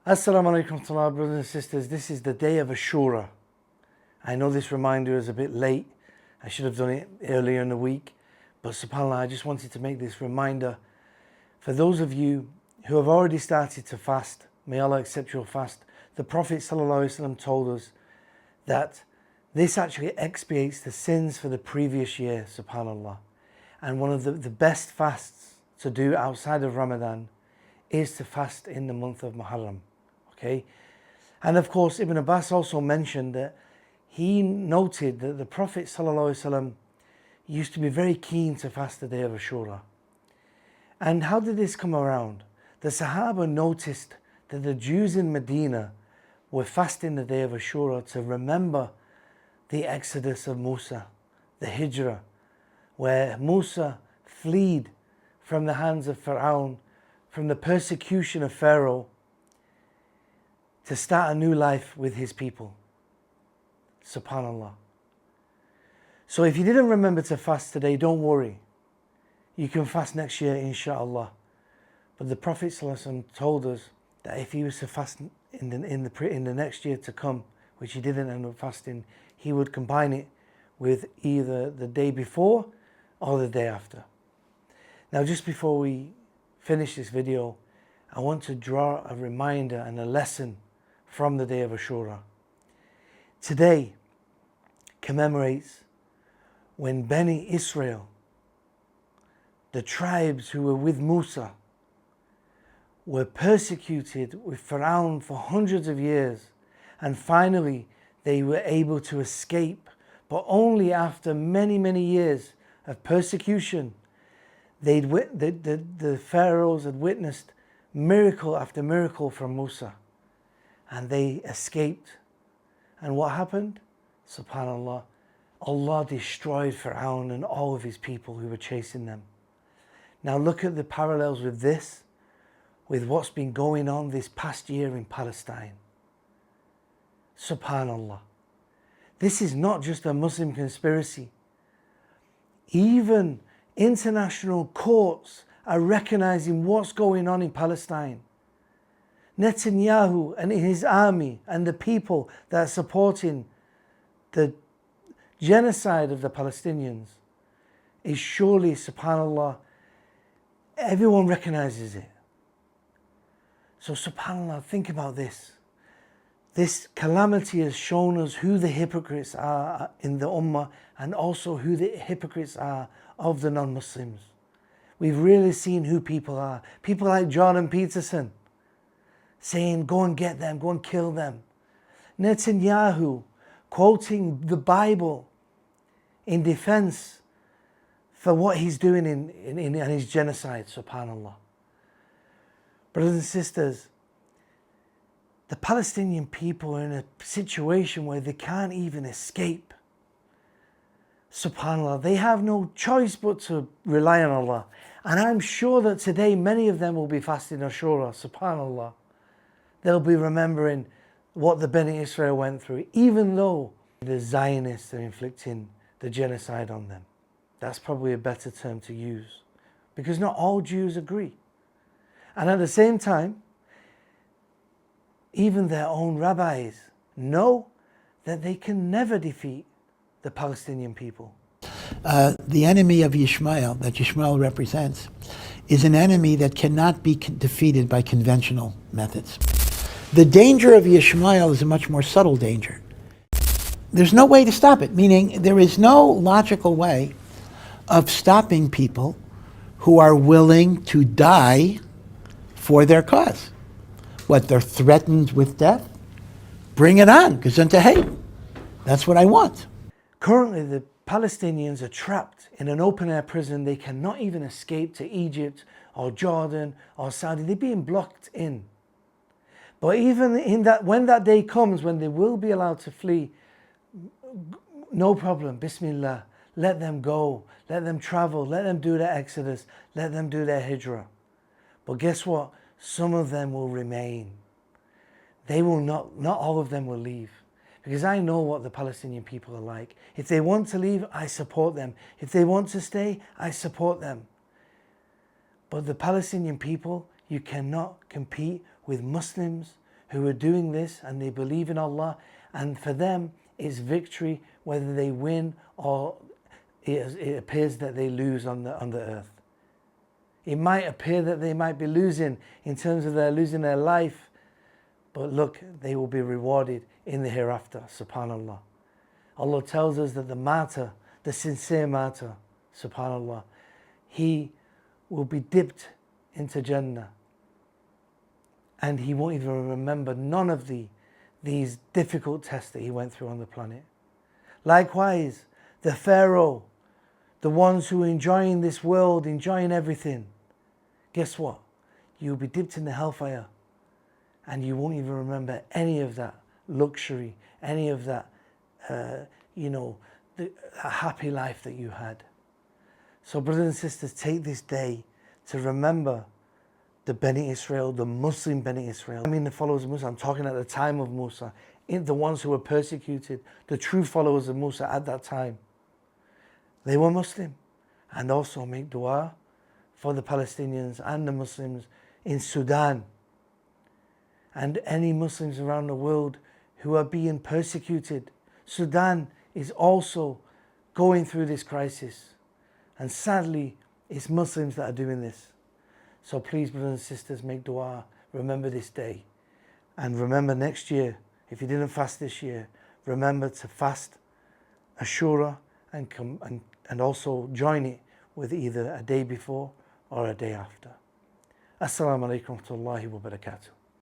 Assalamu alaikum to our brothers and sisters. This is the day of Ashura. I know this reminder is a bit late. I should have done it earlier in the week. But subhanAllah, I just wanted to make this reminder for those of you who have already started to fast. May Allah accept your fast. The Prophet ﷺ told us that this actually expiates the sins for the previous year, subhanAllah. And one of the best fasts to do outside of Ramadan is to fast in the month of Muharram. Okay, and of course Ibn Abbas also mentioned that he noted that the Prophet ﷺ used to be very keen to fast the day of Ashura. And how did this come around? The Sahaba noticed that the Jews in Medina were fasting the day of Ashura to remember the exodus of Musa, the Hijrah, where Musa fled from the hands of Pharaoh, from the persecution of Pharaoh, to start a new life with his people. Subhanallah. So if you didn't remember to fast today, don't worry. You can fast next year, inshallah. But the Prophet ﷺ told us that if he was to fast in the next year to come, which he didn't end up fasting, he would combine it with either the day before or the day after. Now, just before we finish this video, I want to draw a reminder and a lesson from the day of Ashura. Today commemorates when Bani Israel, the tribes who were with Musa, were persecuted with Pharaoh for hundreds of years, and finally they were able to escape, but only after many years of persecution. The pharaohs had witnessed miracle after miracle from Musa, and they escaped. And what happened? Subhanallah, Allah destroyed Pharaoh and all of his people who were chasing them. Now look at the parallels with this, with what's been going on this past year in Palestine. Subhanallah. This is not just a Muslim conspiracy. Even international courts are recognizing what's going on in Palestine. Netanyahu and his army and the people that are supporting the genocide of the Palestinians is surely, subhanallah, everyone recognizes it. So subhanallah, think about this. This calamity has shown us who the hypocrites are in the Ummah, and also who the hypocrites are of the non-Muslims. We've really seen who people are. People like Jordan Peterson saying, go and get them, go and kill them. Netanyahu quoting the Bible in defense for what he's doing in his genocide, subhanallah. Brothers and sisters, the Palestinian people are in a situation where they can't even escape. Subhanallah, they have no choice but to rely on Allah. And I'm sure that today many of them will be fasting Ashura, subhanallah. They'll be remembering what the Bani Israel went through, even though the Zionists are inflicting the genocide on them. That's probably a better term to use, because not all Jews agree. And at the same time, even their own rabbis know that they can never defeat the Palestinian people. The enemy of Yishmael, that Yishmael represents, is an enemy that cannot be defeated by conventional methods. The danger of Yishmael is a much more subtle danger. There's no way to stop it, meaning there is no logical way of stopping people who are willing to die for their cause. What, they're threatened with death? Bring it on, gesundheit. Hey, that's what I want. Currently, the Palestinians are trapped in an open-air prison. They cannot even escape to Egypt or Jordan or Saudi. They're being blocked in. But even in that, when that day comes, when they will be allowed to flee, no problem, Bismillah, let them go, let them travel, let them do their exodus, let them do their hijrah. But guess what? Some of them will remain. They will not all of them will leave. Because I know what the Palestinian people are like. If they want to leave, I support them. If they want to stay, I support them. But the Palestinian people, you cannot compete with Muslims who are doing this and they believe in Allah, and for them it's victory whether they win or it appears that they lose on the earth. It might appear that they might be losing in terms of they're losing their life, but look, they will be rewarded in the hereafter, subhanallah. Allah tells us that the martyr, the sincere martyr, subhanallah, he will be dipped into Jannah, and he won't even remember none of these difficult tests that he went through on the planet. Likewise, the Pharaoh, the ones who are enjoying this world, enjoying everything, guess what? You'll be dipped in the hellfire, and you won't even remember any of that luxury, any of that, the happy life that you had. So brothers and sisters, take this day to remember the Bani Israel, the Muslim Bani Israel. I mean the followers of Musa, I'm talking at the time of Musa, the ones who were persecuted, the true followers of Musa at that time. They were Muslim. And also make dua for the Palestinians and the Muslims in Sudan, and any Muslims around the world who are being persecuted. Sudan is also going through this crisis, and sadly it's Muslims that are doing this. So please, brothers and sisters, make dua, remember this day, and remember next year, if you didn't fast this year, remember to fast Ashura and also join it with either a day before or a day after. Assalamu alaikum wa rahmatullahi wa barakatuh.